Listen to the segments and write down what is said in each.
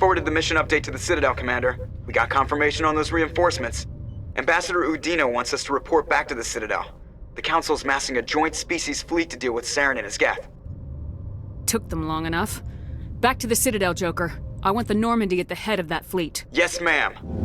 forwarded the mission update to the Citadel, Commander. We got confirmation on those reinforcements. Ambassador Udina wants us to report back to the Citadel. The Council's massing a joint species fleet to deal with Saren and his Geth. Took them long enough. Back to the Citadel, Joker. I want the Normandy at the head of that fleet. Yes, ma'am.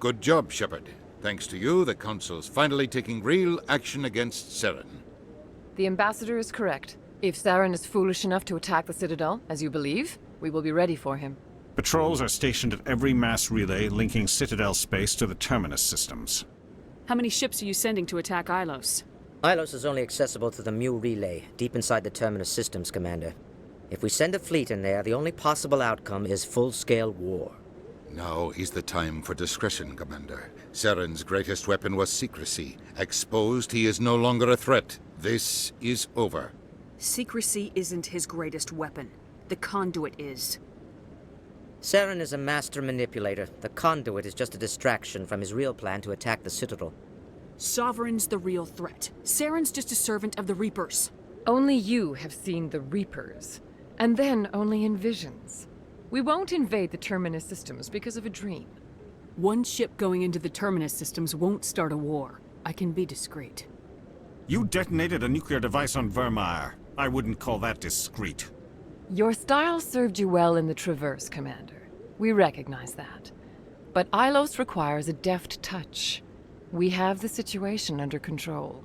Good job, Shepard. Thanks to you, the Council's finally taking real action against Saren. The Ambassador is correct. If Saren is foolish enough to attack the Citadel, as you believe, we will be ready for him. Patrols are stationed at every mass relay linking Citadel space to the Terminus systems. How many ships are you sending to attack Ilos? Ilos is only accessible through the Mu relay, deep inside the Terminus systems, Commander. If we send a fleet in there, the only possible outcome is full-scale war. Now is the time for discretion, Commander. Saren's greatest weapon was secrecy. Exposed, he is no longer a threat. This is over. Secrecy isn't his greatest weapon. The conduit is. Saren is a master manipulator. The conduit is just a distraction from his real plan to attack the Citadel. Sovereign's the real threat. Saren's just a servant of the Reapers. Only you have seen the Reapers, and then only in visions. We won't invade the Terminus systems because of a dream. One ship going into the Terminus systems won't start a war. I can be discreet. You detonated a nuclear device on Vermeer. I wouldn't call that discreet. Your style served you well in the Traverse, Commander. We recognize that. But Ilos requires a deft touch. We have the situation under control.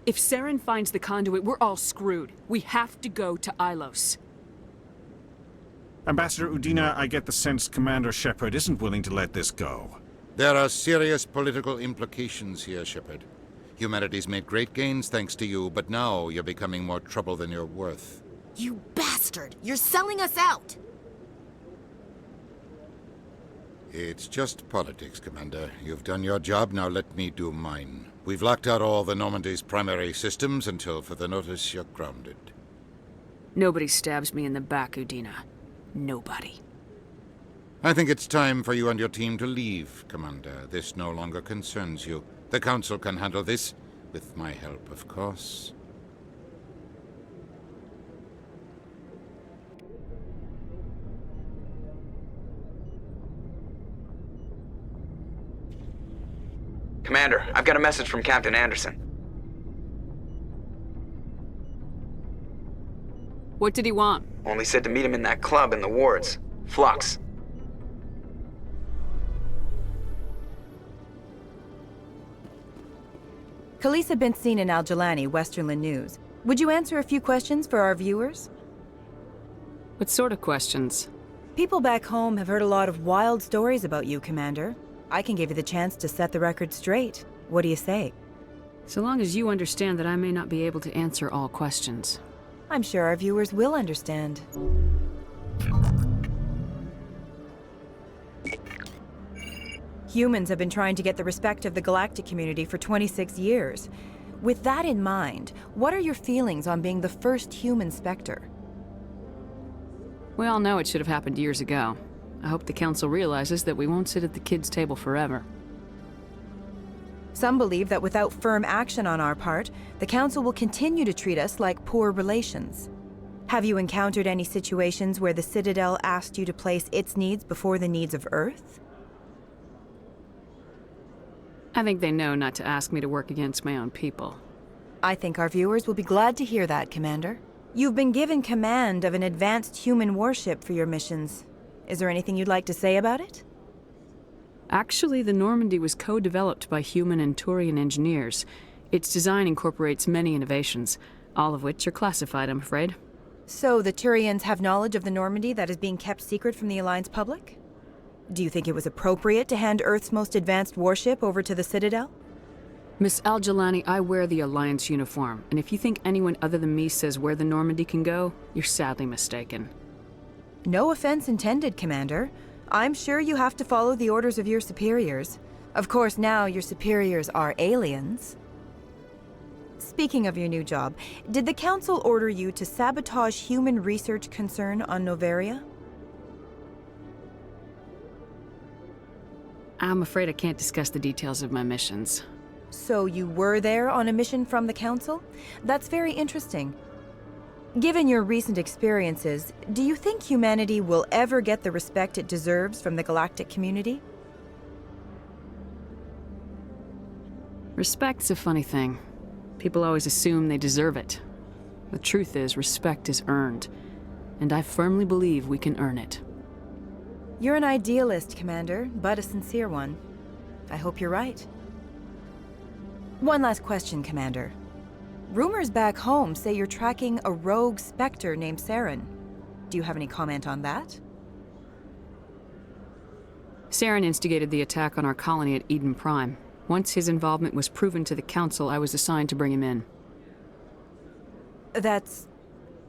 If Saren finds the conduit, we're all screwed. We have to go to Ilos. Ambassador Udina, I get the sense Commander Shepard isn't willing to let this go. There are serious political implications here, Shepard. Humanity's made great gains thanks to you, but now you're becoming more trouble than you're worth. You bastard! You're selling us out! It's just politics, Commander. You've done your job, now let me do mine. We've locked out all the Normandy's primary systems until further notice you're grounded. Nobody stabs me in the back, Udina. Nobody. I think it's time for you and your team to leave, Commander. This no longer concerns you. The Council can handle this, with my help, of course. Commander, I've got a message from Captain Anderson. What did he want? Only said to meet him in that club in the wards. Flux. Khalisah been seen in Al-Jalani, Westerland News. Would you answer a few questions for our viewers? What sort of questions? People back home have heard a lot of wild stories about you, Commander. I can give you the chance to set the record straight. What do you say? So long as you understand that I may not be able to answer all questions. I'm sure our viewers will understand. Humans have been trying to get the respect of the galactic community for 26 years. With that in mind, what are your feelings on being the first human Spectre? We all know it should have happened years ago. I hope the Council realizes that we won't sit at the kids' table forever. Some believe that without firm action on our part, the Council will continue to treat us like poor relations. Have you encountered any situations where the Citadel asked you to place its needs before the needs of Earth? I think they know not to ask me to work against my own people. I think our viewers will be glad to hear that, Commander. You've been given command of an advanced human warship for your missions. Is there anything you'd like to say about it? Actually, the Normandy was co-developed by human and Turian engineers. Its design incorporates many innovations, all of which are classified, I'm afraid. So the Turians have knowledge of the Normandy that is being kept secret from the Alliance public? Do you think it was appropriate to hand Earth's most advanced warship over to the Citadel? Miss Al-Jalani, I wear the Alliance uniform, and if you think anyone other than me says where the Normandy can go, you're sadly mistaken. No offense intended, Commander. I'm sure you have to follow the orders of your superiors. Of course, now your superiors are aliens. Speaking of your new job, did the Council order you to sabotage human research concern on Noveria? I'm afraid I can't discuss the details of my missions. So you were there on a mission from the Council? That's very interesting. Given your recent experiences, do you think humanity will ever get the respect it deserves from the galactic community? Respect's a funny thing. People always assume they deserve it. The truth is, respect is earned. And I firmly believe we can earn it. You're an idealist, Commander, but a sincere one. I hope you're right. One last question, Commander. Rumors back home say you're tracking a rogue Spectre named Saren. Do you have any comment on that? Saren instigated the attack on our colony at Eden Prime. Once his involvement was proven to the Council, I was assigned to bring him in. That's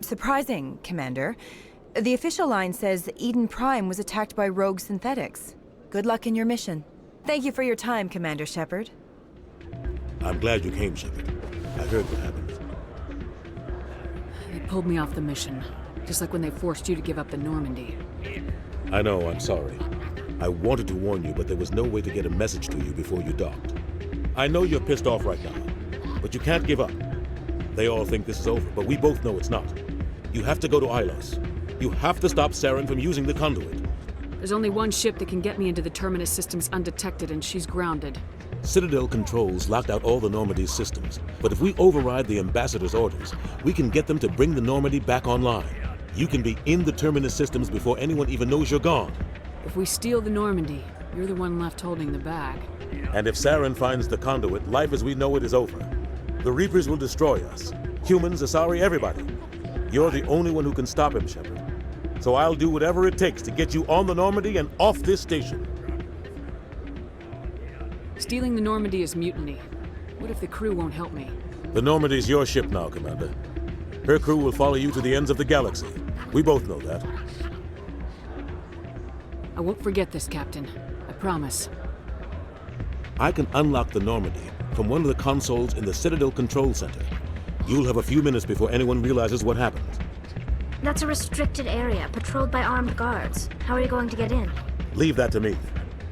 surprising, Commander. The official line says Eden Prime was attacked by rogue synthetics. Good luck in your mission. Thank you for your time, Commander Shepard. I'm glad you came, Shepard. I heard what happened. They pulled me off the mission, just like when they forced you to give up the Normandy. I know, I'm sorry. I wanted to warn you, but there was no way to get a message to you before you docked. I know you're pissed off right now, but you can't give up. They all think this is over, but we both know it's not. You have to go to Ilos. You have to stop Saren from using the conduit. There's only one ship that can get me into the Terminus systems undetected, and she's grounded. Citadel controls locked out all the Normandy's systems, but if we override the Ambassador's orders, we can get them to bring the Normandy back online. You can be in the Terminus systems before anyone even knows you're gone. If we steal the Normandy, you're the one left holding the bag. And if Saren finds the conduit, life as we know it is over. The Reapers will destroy us. Humans, Asari, everybody. You're the only one who can stop him, Shepard. So I'll do whatever it takes to get you on the Normandy and off this station. Stealing the Normandy is mutiny. What if the crew won't help me? The Normandy's your ship now, Commander. Her crew will follow you to the ends of the galaxy. We both know that. I won't forget this, Captain. I promise. I can unlock the Normandy from one of the consoles in the Citadel Control Center. You'll have a few minutes before anyone realizes what happened. That's a restricted area, patrolled by armed guards. How are you going to get in? Leave that to me.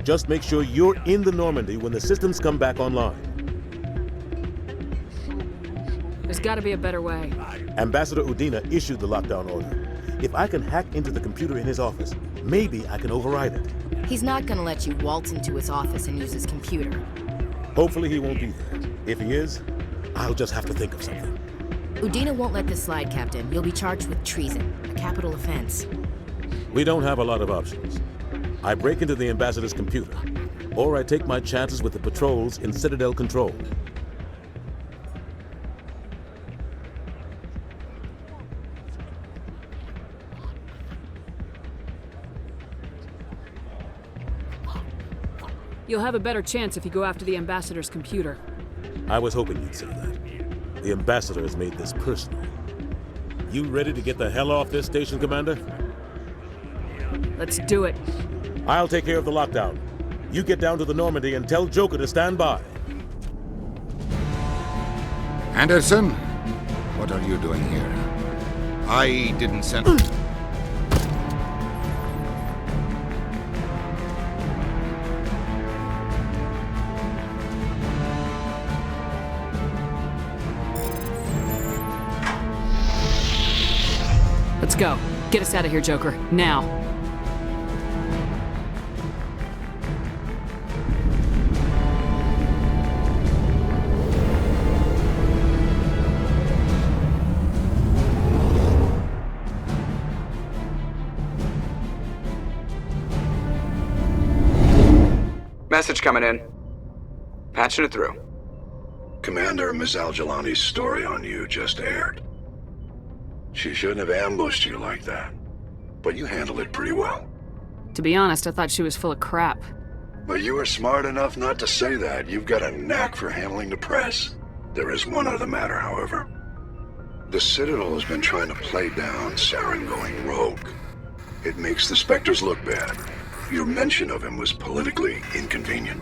Just make sure you're in the Normandy when the systems come back online. There's gotta be a better way. Ambassador Udina issued the lockdown order. If I can hack into the computer in his office, maybe I can override it. He's not gonna let you waltz into his office and use his computer. Hopefully he won't be there. If he is, I'll just have to think of something. Udina won't let this slide, Captain. You'll be charged with treason, a capital offense. We don't have a lot of options. I break into the Ambassador's computer, or I take my chances with the patrols in Citadel Control. You'll have a better chance if you go after the Ambassador's computer. I was hoping you'd say that. The Ambassador has made this personal. You ready to get the hell off this station, Commander? Let's do it. I'll take care of the lockdown. You get down to the Normandy and tell Joker to stand by. Anderson, what are you doing here? I didn't send... Let's go. Get us out of here, Joker. Now. Message coming in. Patching it through. Commander, Ms. Al-Jalani's story on you just aired. She shouldn't have ambushed you like that. But you handled it pretty well. To be honest, I thought she was full of crap. But you were smart enough not to say that. You've got a knack for handling the press. There is one other matter, however. The Citadel has been trying to play down Saren going rogue. It makes the Spectres look bad. Your mention of him was politically inconvenient.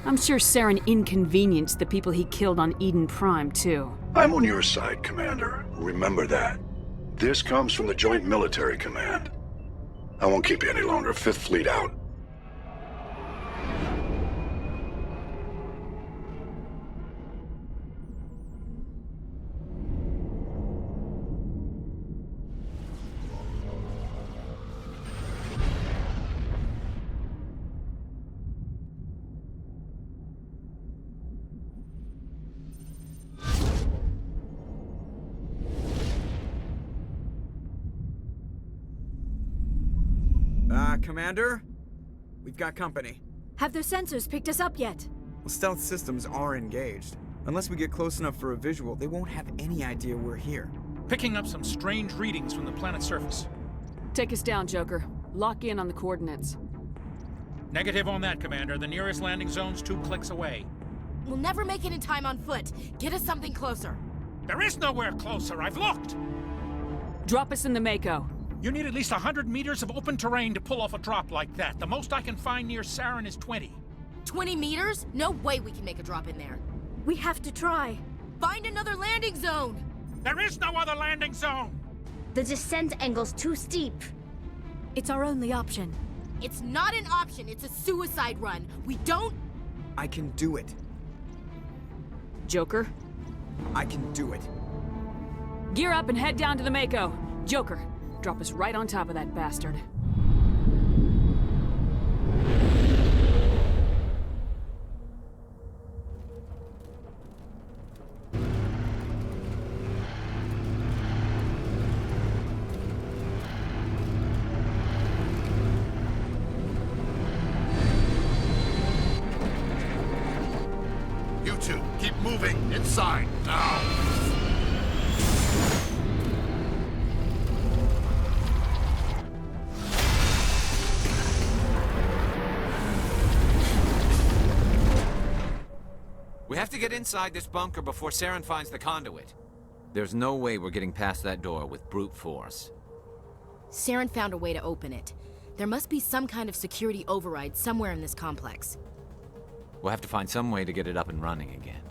I'm sure Saren inconvenienced the people he killed on Eden Prime, too. I'm on your side, Commander. Remember that. This comes from the Joint Military Command. I won't keep you any longer. Fifth Fleet out. Commander? We've got company. Have their sensors picked us up yet? Well, stealth systems are engaged. Unless we get close enough for a visual, they won't have any idea we're here. Picking up some strange readings from the planet's surface. Take us down, Joker. Lock in on the coordinates. Negative on that, Commander. The nearest landing zone's 2 clicks away. We'll never make it in time on foot. Get us something closer. There is nowhere closer. I've looked. Drop us in the Mako. You need at least 100 meters of open terrain to pull off a drop like that. The most I can find near Saren is 20. 20 meters? No way we can make a drop in there. We have to try. Find another landing zone! There is no other landing zone! The descent angle's too steep. It's our only option. It's not an option, it's a suicide run. We don't... I can do it. Joker? I can do it. Gear up and head down to the Mako. Joker, drop us right on top of that bastard. You two, keep moving inside now. We have to get inside this bunker before Saren finds the conduit. There's no way we're getting past that door with brute force. Saren found a way to open it. There must be some kind of security override somewhere in this complex. We'll have to find some way to get it up and running again.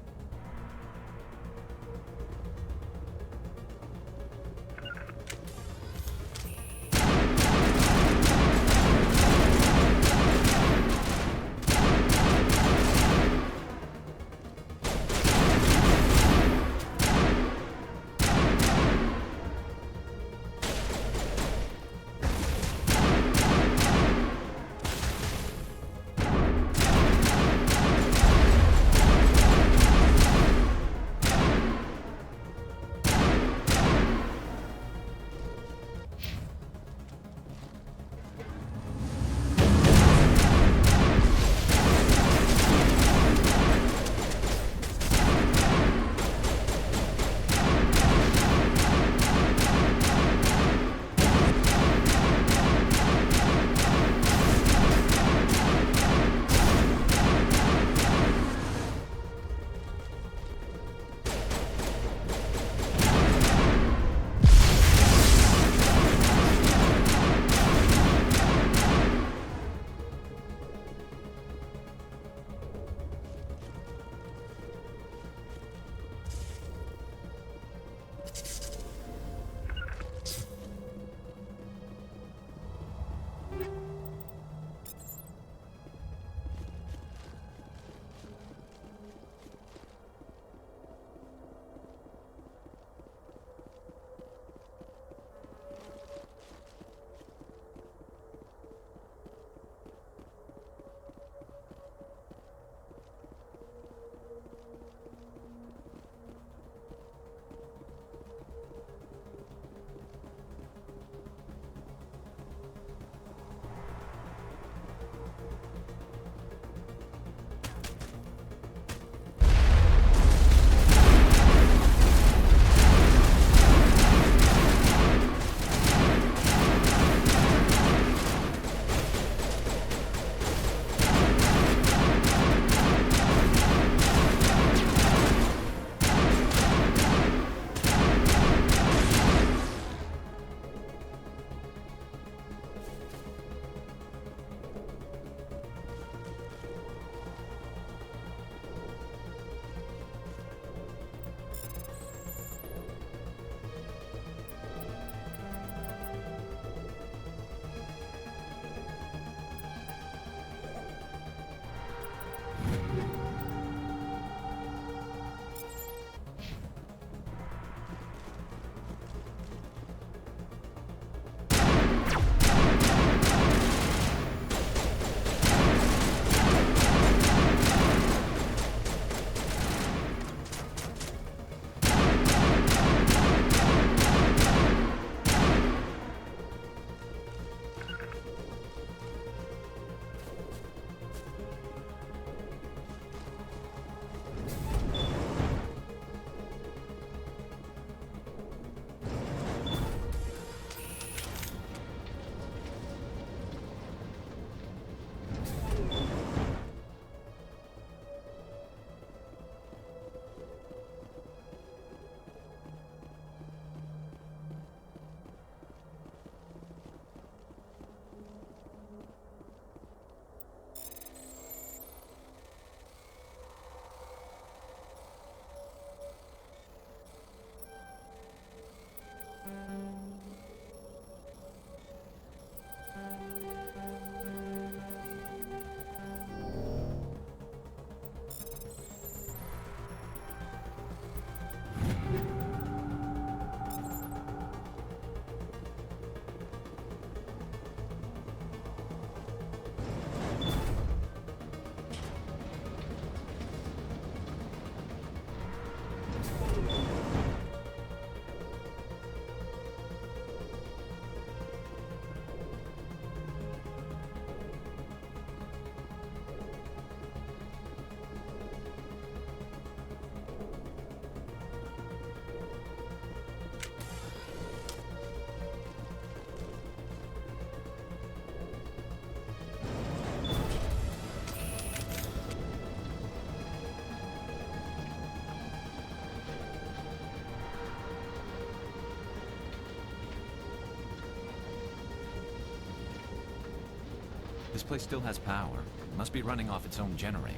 This place still has power. It must be running off its own generator.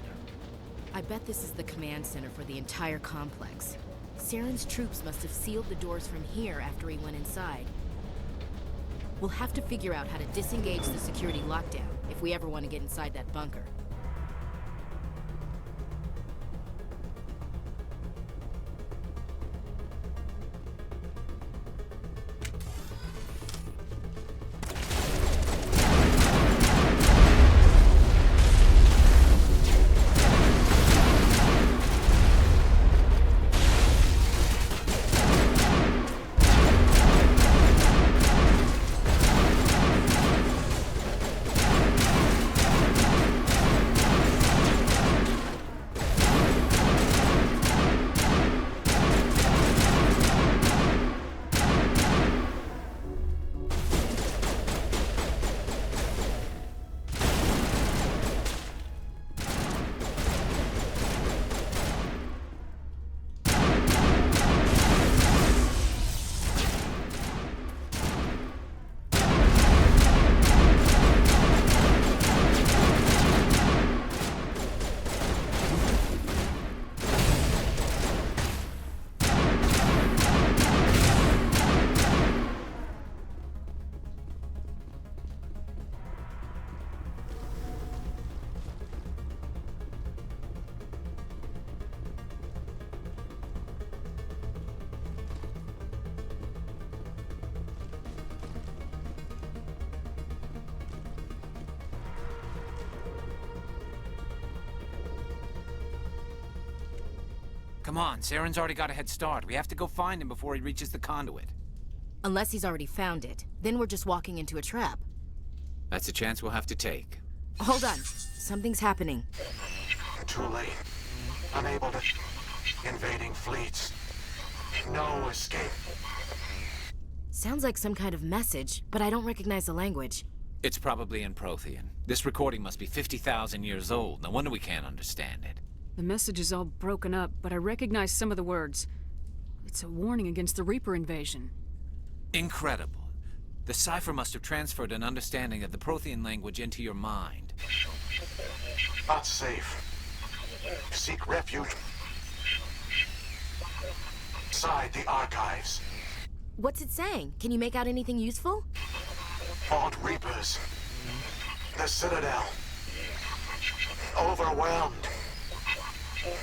I bet this is the command center for the entire complex. Saren's troops must have sealed the doors from here after he went inside. We'll have to figure out how to disengage the security lockdown if we ever want to get inside that bunker. Come on, Saren's already got a head start. We have to go find him before he reaches the conduit. Unless he's already found it. Then we're just walking into a trap. That's a chance we'll have to take. Hold on. Something's happening. Too late. Unable to... Invading fleets. No escape. Sounds like some kind of message, but I don't recognize the language. It's probably in Prothean. This recording must be 50,000 years old. No wonder we can't understand it. The message is all broken up, but I recognize some of the words. It's a warning against the Reaper invasion. Incredible. The cipher must have transferred an understanding of the Prothean language into your mind. Not safe. Seek refuge inside the archives. What's it saying? Can you make out anything useful? Fought Reapers. The Citadel. Overwhelmed.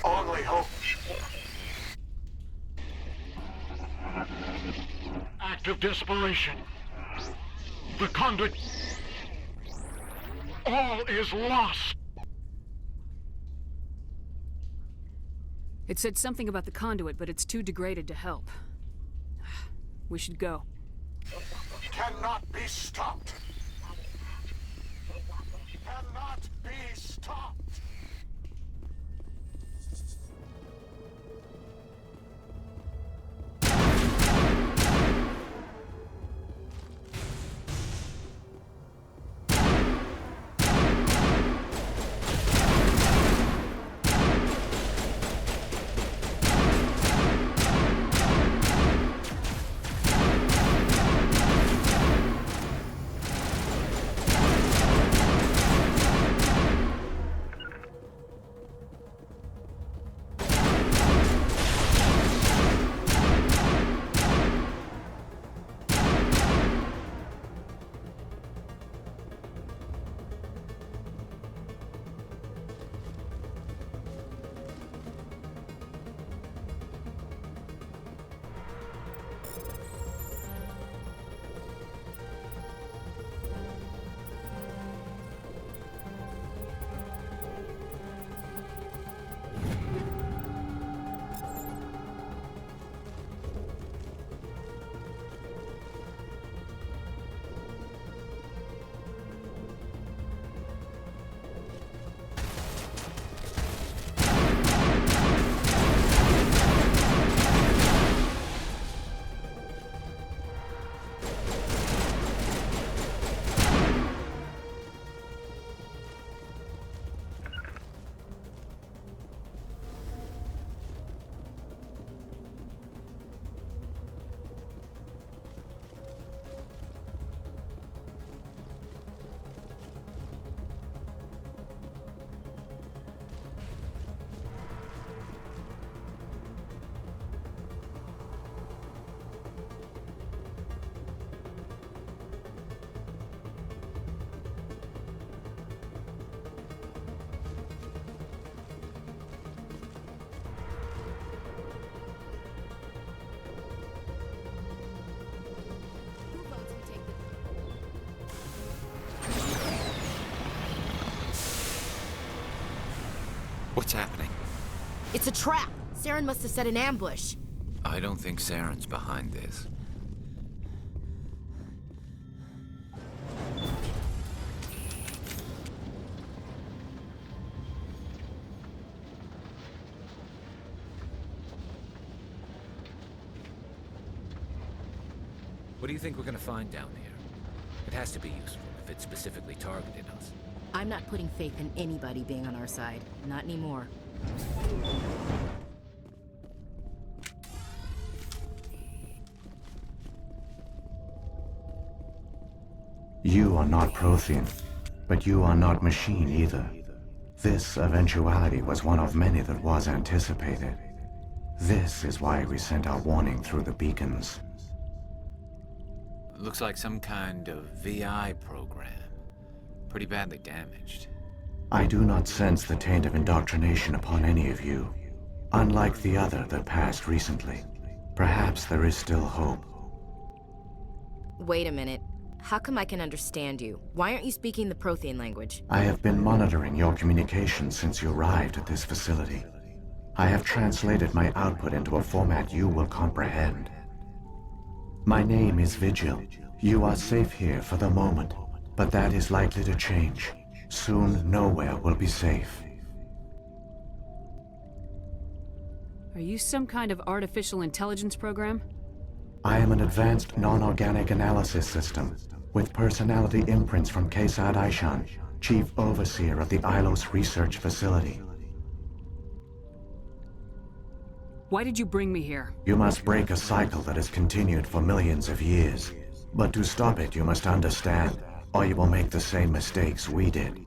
Only hope. Act of desperation. The conduit. All is lost. It said something about the conduit, but it's too degraded to help. We should go. Cannot be stopped. Cannot be stopped. What's happening? It's a trap! Saren must have set an ambush. I don't think Saren's behind this. What do you think we're gonna find down here? It has to be useful if it specifically targeted us. I'm not putting faith in anybody being on our side. Not anymore. You are not Prothean, but you are not machine either. This eventuality was one of many that was anticipated. This is why we sent our warning through the beacons. Looks like some kind of VI program. Pretty badly damaged. I do not sense the taint of indoctrination upon any of you, unlike the other that passed recently. Perhaps there is still hope. Wait a minute. How come I can understand you? Why aren't you speaking the Prothean language? I have been monitoring your communications since you arrived at this facility. I have translated my output into a format you will comprehend. My name is Vigil. You are safe here for the moment, but that is likely to change. Soon, nowhere will be safe. Are you some kind of artificial intelligence program? I am an advanced non-organic analysis system, with personality imprints from Khalisah Aishan, Chief Overseer of the Ilos Research Facility. Why did you bring me here? You must break a cycle that has continued for millions of years. But to stop it, you must understand, or you will make the same mistakes we did.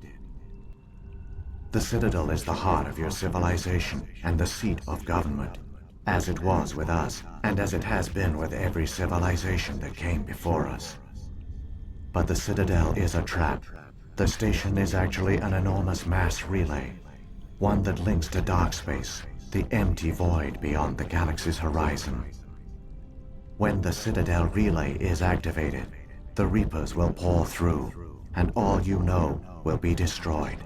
The Citadel is the heart of your civilization and the seat of government, as it was with us, and as it has been with every civilization that came before us. But the Citadel is a trap. The station is actually an enormous mass relay, one that links to dark space, the empty void beyond the galaxy's horizon. When the Citadel relay is activated, the Reapers will pour through, and all you know will be destroyed.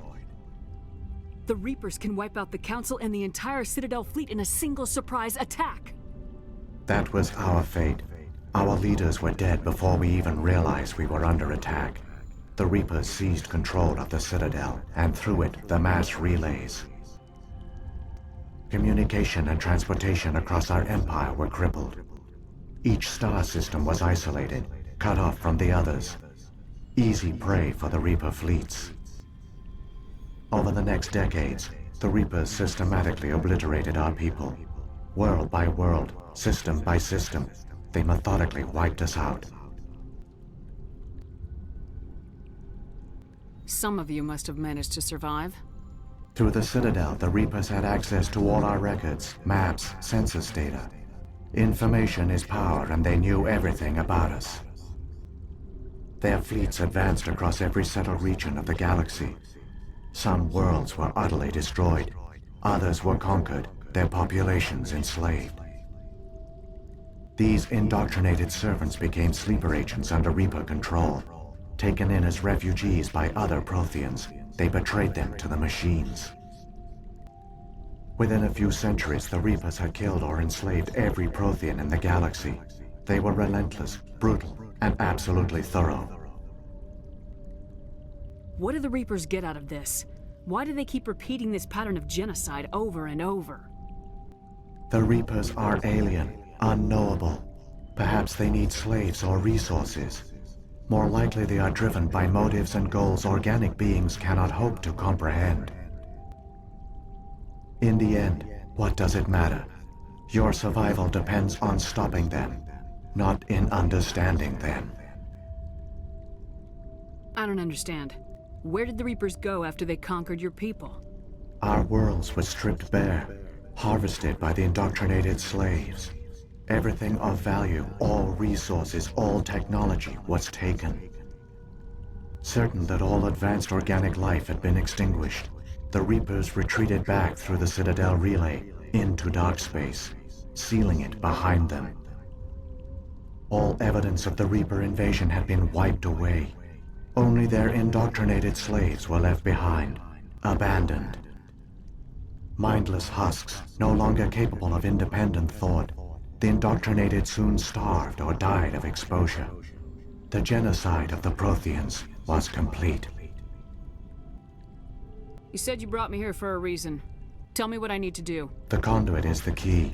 The Reapers can wipe out the Council and the entire Citadel fleet in a single surprise attack! That was our fate. Our leaders were dead before we even realized we were under attack. The Reapers seized control of the Citadel, and through it, the mass relays. Communication and transportation across our empire were crippled. Each star system was isolated, cut off from the others. Easy prey for the Reaper fleets. Over the next decades, the Reapers systematically obliterated our people. World by world, system by system, they methodically wiped us out. Some of you must have managed to survive. Through the Citadel, the Reapers had access to all our records, maps, census data. Information is power, and they knew everything about us. Their fleets advanced across every settled region of the galaxy. Some worlds were utterly destroyed. Others were conquered, their populations enslaved. These indoctrinated servants became sleeper agents under Reaper control. Taken in as refugees by other Protheans, they betrayed them to the machines. Within a few centuries, the Reapers had killed or enslaved every Prothean in the galaxy. They were relentless, brutal, and absolutely thorough. What do the Reapers get out of this? Why do they keep repeating this pattern of genocide over and over? The Reapers are alien, unknowable. Perhaps they need slaves or resources. More likely they are driven by motives and goals organic beings cannot hope to comprehend. In the end, what does it matter? Your survival depends on stopping them, not in understanding them. I don't understand. Where did the Reapers go after they conquered your people? Our worlds were stripped bare, harvested by the indoctrinated slaves. Everything of value, all resources, all technology was taken. Certain that all advanced organic life had been extinguished, the Reapers retreated back through the Citadel relay into dark space, sealing it behind them. All evidence of the Reaper invasion had been wiped away. Only their indoctrinated slaves were left behind, abandoned. Mindless husks, no longer capable of independent thought. The indoctrinated soon starved or died of exposure. The genocide of the Protheans was complete. You said you brought me here for a reason. Tell me what I need to do. The conduit is the key.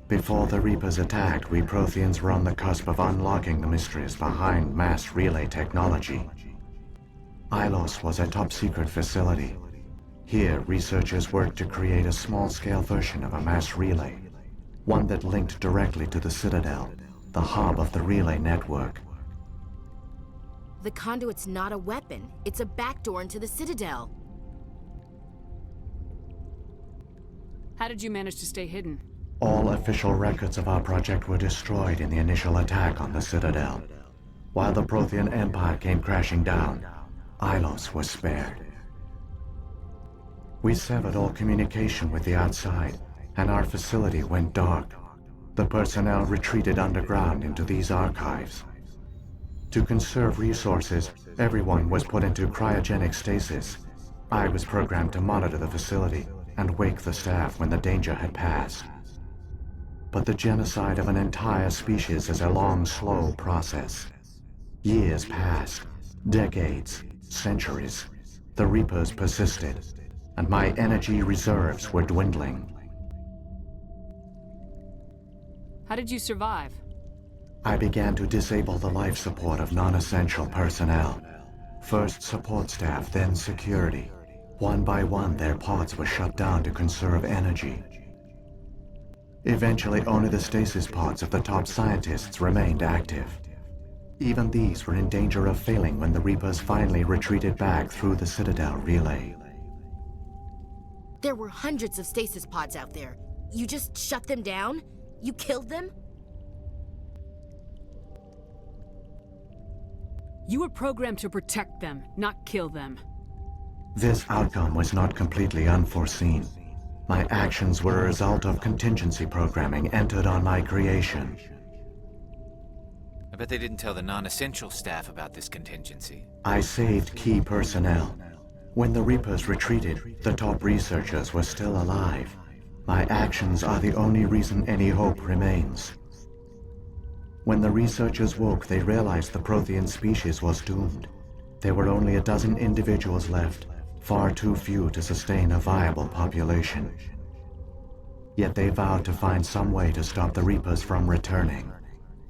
Before the Reapers attacked, we Protheans were on the cusp of unlocking the mysteries behind mass relay technology. Ilos was a top-secret facility. Here, researchers worked to create a small-scale version of a mass relay, one that linked directly to the Citadel, the hub of the relay network. The conduit's not a weapon. It's a backdoor into the Citadel. How did you manage to stay hidden? All official records of our project were destroyed in the initial attack on the Citadel. While the Prothean Empire came crashing down, Ilos was spared. We severed all communication with the outside, and our facility went dark. The personnel retreated underground into these archives. To conserve resources, everyone was put into cryogenic stasis. I was programmed to monitor the facility and wake the staff when the danger had passed. But the genocide of an entire species is a long, slow process. Years passed, decades, centuries. The Reapers persisted, and my energy reserves were dwindling. How did you survive? I began to disable the life support of non-essential personnel. First support staff, then security. One by one, their pods were shut down to conserve energy. Eventually, only the stasis pods of the top scientists remained active. Even these were in danger of failing when the Reapers finally retreated back through the Citadel relay. There were hundreds of stasis pods out there. You just shut them down? You killed them? You were programmed to protect them, not kill them. This outcome was not completely unforeseen. My actions were a result of contingency programming entered on my creation. I bet they didn't tell the non-essential staff about this contingency. I saved key personnel. When the Reapers retreated, the top researchers were still alive. My actions are the only reason any hope remains. When the researchers woke, they realized the Prothean species was doomed. There were only a dozen individuals left, far too few to sustain a viable population. Yet they vowed to find some way to stop the Reapers from returning,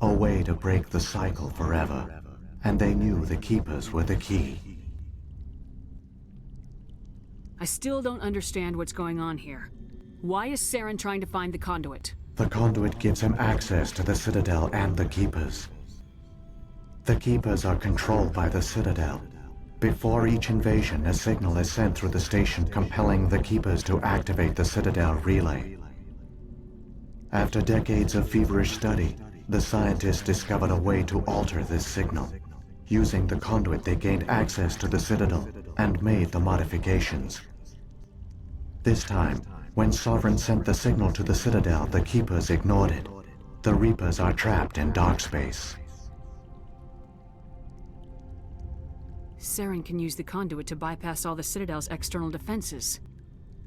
a way to break the cycle forever, and they knew the Keepers were the key. I still don't understand what's going on here. Why is Saren trying to find the conduit? The conduit gives him access to the Citadel and the Keepers. The Keepers are controlled by the Citadel. Before each invasion, a signal is sent through the station compelling the Keepers to activate the Citadel relay. After decades of feverish study, the scientists discovered a way to alter this signal. Using the conduit, they gained access to the Citadel and made the modifications. This time, when Sovereign sent the signal to the Citadel, the Keepers ignored it. The Reapers are trapped in dark space. Saren can use the conduit to bypass all the Citadel's external defenses.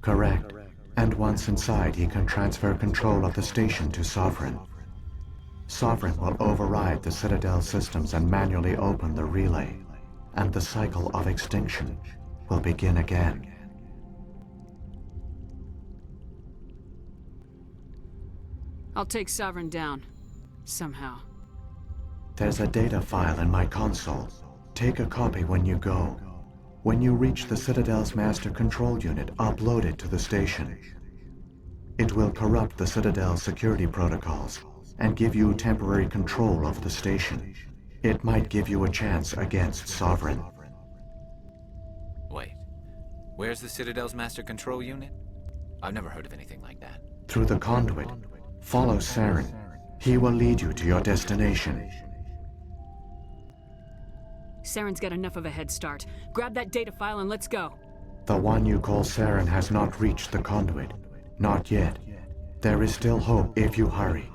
Correct. And once inside, he can transfer control of the station to Sovereign. Sovereign will override the Citadel systems and manually open the relay, and the cycle of extinction will begin again. I'll take Sovereign down. Somehow. There's a data file in my console. Take a copy when you go. When you reach the Citadel's master control unit, upload it to the station. It will corrupt the Citadel's security protocols and give you temporary control of the station. It might give you a chance against Sovereign. Wait, where's the Citadel's master control unit? I've never heard of anything like that. Through the conduit. Follow Saren. He will lead you to your destination. Saren's got enough of a head start. Grab that data file and let's go. The one you call Saren has not reached the conduit. Not yet. There is still hope if you hurry.